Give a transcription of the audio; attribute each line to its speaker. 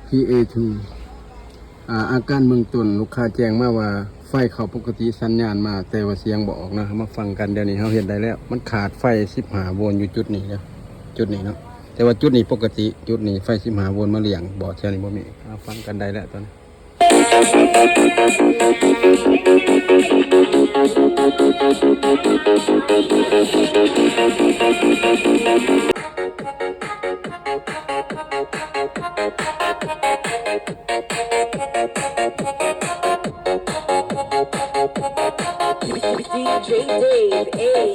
Speaker 1: PA2 อาการเบื้องต้นลูกค้าแจ้งมาว่าไฟเข้าปกติสัญญาณมาแต่ว่าเสียงบ่ออกนะมาฟังกันเดี๋ยวนี้เฮาเฮ็ดได้แล้วมันขาดไฟ15โวลต์อยู่จุดนี้แล้วจุดนี้เนาะแต่ว่าจุดนี้ปกติจุดนี้ไฟ15โวลต์มาเลี้ยงบ่แถวนี้บ่มีฟังกันได้แล้วตอนนี้
Speaker 2: DJ Dave A.